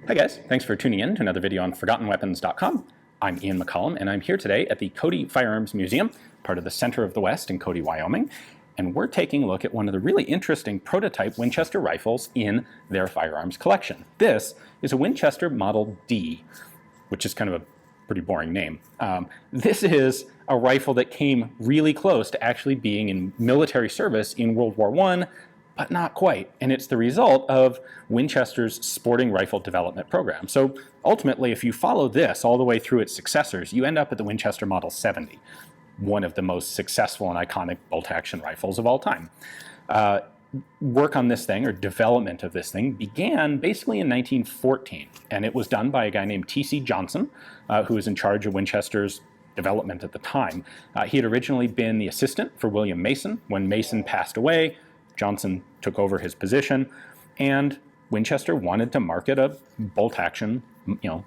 Hi guys, thanks for tuning in to another video on ForgottenWeapons.com. I'm Ian McCollum, and I'm here today at the Cody Firearms Museum, part of the Center of the West in Cody, Wyoming, and we're taking a look at one of the really interesting prototype Winchester rifles in their firearms collection. This is a Winchester Model D, which is kind of a pretty boring name. This is a rifle that came really close to actually being in military service in World War I, but not quite. And it's the result of Winchester's sporting rifle development program. So ultimately, if you follow this all the way through its successors, you end up at the Winchester Model 70, one of the most successful and iconic bolt-action rifles of all time. Work on this thing, or development of this thing, began basically in 1914, and it was done by a guy named T.C. Johnson, who was in charge of Winchester's development at the time. He had originally been the assistant for William Mason. When Mason passed away, Johnson took over his position, and Winchester wanted to market a bolt-action,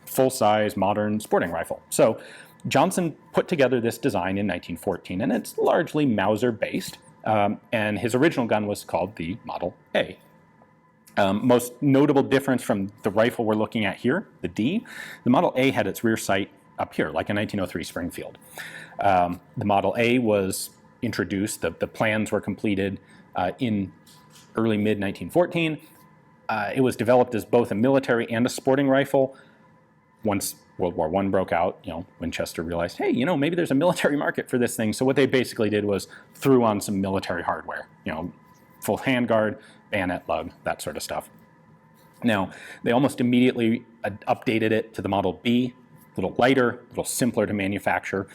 full-size, modern sporting rifle. So Johnson put together this design in 1914, and it's largely Mauser-based, and his original gun was called the Model A. Most notable difference from the rifle we're looking at here, the D, the Model A had its rear sight up here, like a 1903 Springfield. The Model A was introduced, the plans were completed in early mid-1914. It was developed as both a military and a sporting rifle. Once World War I broke out, Winchester realized, hey, maybe there's a military market for this thing. So what they basically did was threw on some military hardware, full handguard, bayonet lug, that sort of stuff. Now, they almost immediately updated it to the Model B, a little lighter, a little simpler to manufacture.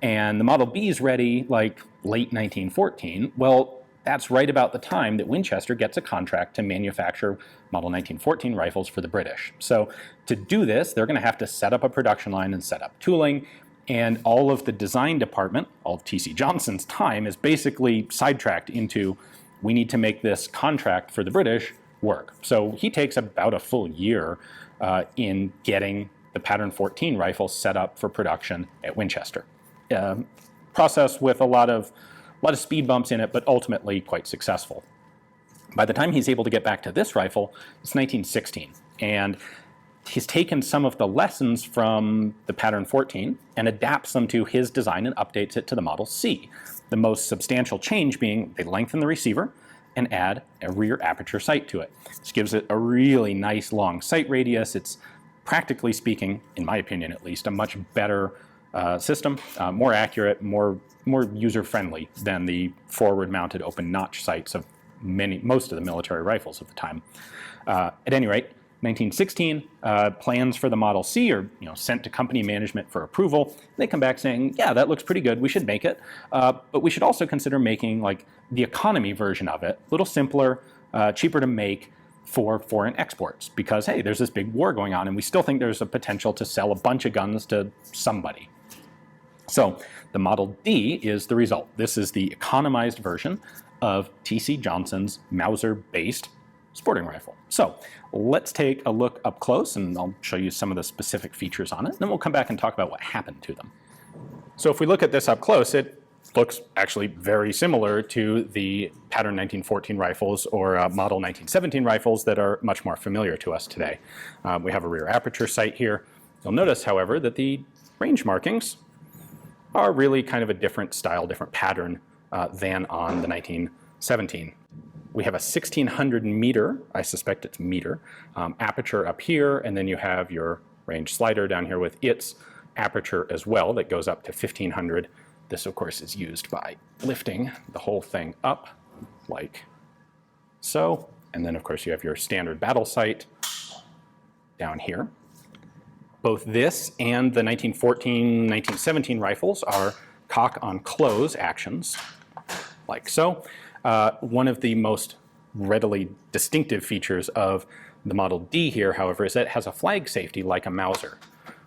And the Model B is ready like late 1914. Well, that's right about the time that Winchester gets a contract to manufacture Model 1914 rifles for the British. So to do this, they're going to have to set up a production line and set up tooling, and all of the design department, all of T.C. Johnson's time, is basically sidetracked into, we need to make this contract for the British work. So he takes about a full year in getting the Pattern 14 rifle set up for production at Winchester. Process with a lot of speed bumps in it, but ultimately quite successful. By the time he's able to get back to this rifle, it's 1916, and he's taken some of the lessons from the Pattern 14 and adapts them to his design and updates it to the Model C. The most substantial change being they lengthen the receiver and add a rear aperture sight to it. This gives it a really nice long sight radius. It's practically speaking, in my opinion at least, a much better system, more accurate, more user-friendly than the forward-mounted open notch sights of most of the military rifles of the time. At any rate, 1916, plans for the Model C are sent to company management for approval. They come back saying, yeah, that looks pretty good, we should make it, but we should also consider making like the economy version of it, a little simpler, cheaper to make for foreign exports, because hey, there's this big war going on and we still think there's a potential to sell a bunch of guns to somebody. So the Model D is the result. This is the economized version of T.C. Johnson's Mauser-based sporting rifle. So let's take a look up close, and I'll show you some of the specific features on it, and then we'll come back and talk about what happened to them. So if we look at this up close, it looks actually very similar to the Pattern 1914 rifles or Model 1917 rifles that are much more familiar to us today. We have a rear aperture sight here. You'll notice, however, that the range markings are really kind of a different style, different pattern than on the 1917. We have a 1600 meter, I suspect it's meter, aperture up here, and then you have your range slider down here with its aperture as well that goes up to 1500. This, of course, is used by lifting the whole thing up like so. And then, of course, you have your standard battle sight down here. Both this and the 1914, 1917 rifles are cock on close actions, like so. One of the most readily distinctive features of the Model D here, however, is that it has a flag safety like a Mauser,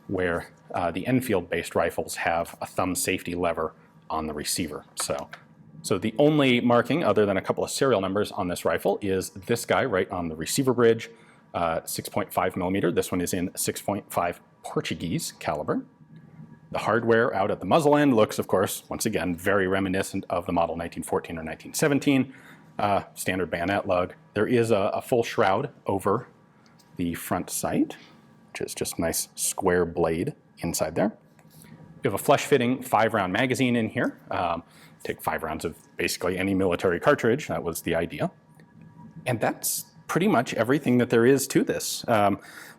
where the Enfield-based rifles have a thumb safety lever on the receiver. So the only marking other than a couple of serial numbers on this rifle is this guy right on the receiver bridge, 6.5 millimeter. This one is in 6.5 Portuguese caliber. The hardware out at the muzzle end looks, of course, once again, very reminiscent of the Model 1914 or 1917. Standard bayonet lug. There is a full shroud over the front sight, which is just a nice square blade inside there. We have a flush-fitting 5-round magazine in here. Take 5 rounds of basically any military cartridge. That was the idea. And that's pretty much everything that there is to this.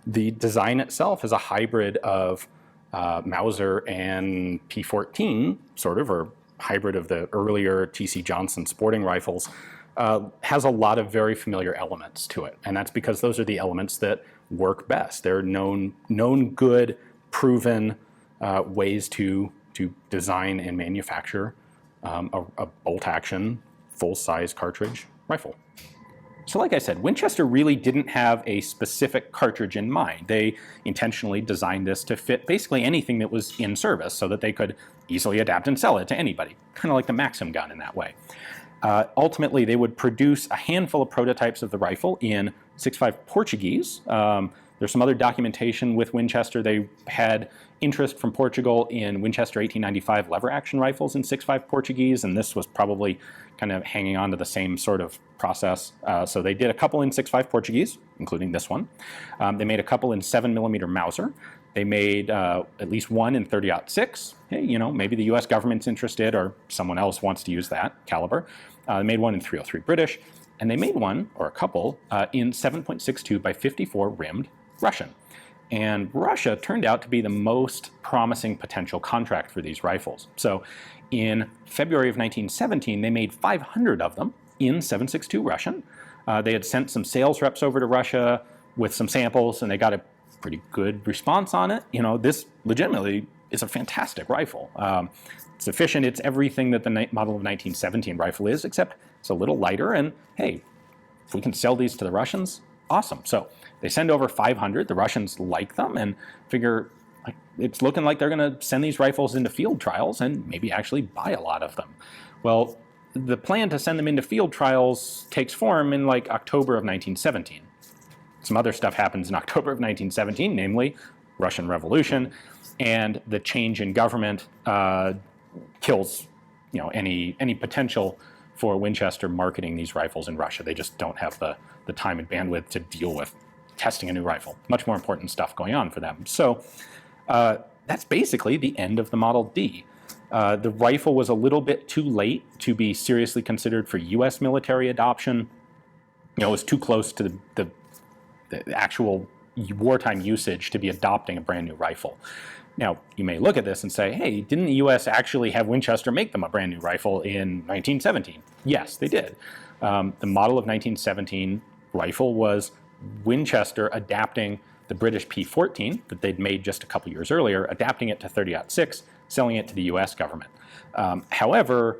The design itself is a hybrid of Mauser and P14, sort of, or hybrid of the earlier T.C. Johnson sporting rifles. Has a lot of very familiar elements to it. And that's because those are the elements that work best. They're known good, proven ways to design and manufacture a bolt-action, full-size cartridge rifle. So like I said, Winchester really didn't have a specific cartridge in mind. They intentionally designed this to fit basically anything that was in service so that they could easily adapt and sell it to anybody, kind of like the Maxim gun in that way. Ultimately, they would produce a handful of prototypes of the rifle in 6.5 Portuguese. There's some other documentation with Winchester. They had interest from Portugal in Winchester 1895 lever-action rifles in 6.5 Portuguese, and this was probably kind of hanging on to the same sort of process. So they did a couple in 6.5 Portuguese, including this one. They made a couple in 7mm Mauser. They made at least one in 30-06. Hey, you know, maybe the US government's interested or someone else wants to use that caliber. They made one in 303 British, and they made one, or a couple, in 7.62 by 54 rimmed Russian. And Russia turned out to be the most promising potential contract for these rifles. So in February of 1917, they made 500 of them in 7.62 Russian. They had sent some sales reps over to Russia with some samples, and they got a pretty good response on it. You know, this legitimately is a fantastic rifle. It's efficient. It's everything that the model of 1917 rifle is, except it's a little lighter. And hey, if we can sell these to the Russians, awesome. So they send over 500. The Russians like them and figure like, it's looking like they're going to send these rifles into field trials and maybe actually buy a lot of them. Well, the plan to send them into field trials takes form in like October of 1917. Some other stuff happens in October of 1917, namely Russian Revolution, and the change in government kills, you know, any potential for Winchester marketing these rifles in Russia. They just don't have the time and bandwidth to deal with testing a new rifle. Much more important stuff going on for them. So that's basically the end of the Model D. The rifle was a little bit too late to be seriously considered for U.S. military adoption. You know, it was too close to the actual wartime usage to be adopting a brand new rifle. Now, you may look at this and say, hey, didn't the U.S. actually have Winchester make them a brand new rifle in 1917? Yes, they did. The model of 1917 rifle was Winchester adapting the British P14 that they'd made just a couple years earlier, adapting it to 30-06, selling it to the U.S. government. However,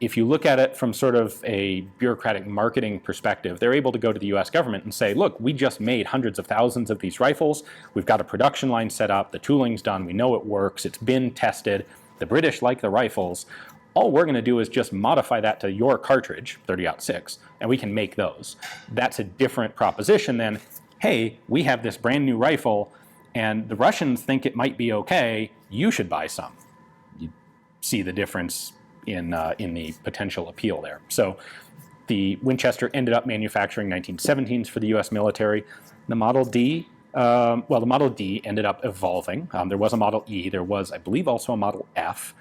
if you look at it from sort of a bureaucratic marketing perspective, they're able to go to the US government and say, look, we just made hundreds of thousands of these rifles. We've got a production line set up. The tooling's done. We know it works. It's been tested. The British like the rifles. All we're going to do is just modify that to your cartridge, 30-06, and we can make those. That's a different proposition than, hey, we have this brand new rifle, and the Russians think it might be okay. You should buy some. You see the difference in the potential appeal there. So the Winchester ended up manufacturing 1917s for the U.S. military. The Model D, the Model D ended up evolving. There was a Model E. There was, I believe, also a Model F.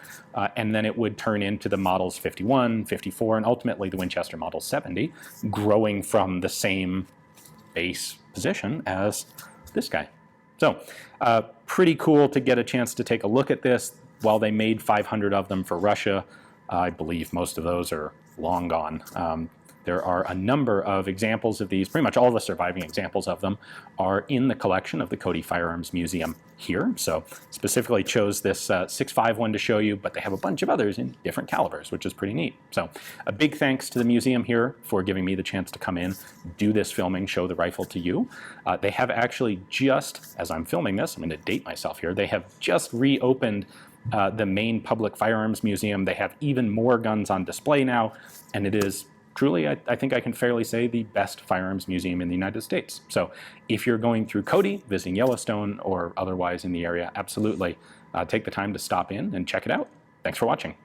And then it would turn into the Models 51, 54, and ultimately the Winchester Model 70, growing from the same base position as this guy. So pretty cool to get a chance to take a look at this. While they made 500 of them for Russia, I believe most of those are long gone. There are a number of examples of these. Pretty much all the surviving examples of them are in the collection of the Cody Firearms Museum here. So specifically chose this 6.5 one to show you, but they have a bunch of others in different calibers, which is pretty neat. So a big thanks to the museum here for giving me the chance to come in, do this filming, show the rifle to you. They have actually just, as I'm filming this, I'm going to date myself here, they have just reopened the main public firearms museum. They have even more guns on display now, and it is truly, I think I can fairly say, the best firearms museum in the United States. So if you're going through Cody, visiting Yellowstone, or otherwise in the area, absolutely take the time to stop in and check it out. Thanks for watching.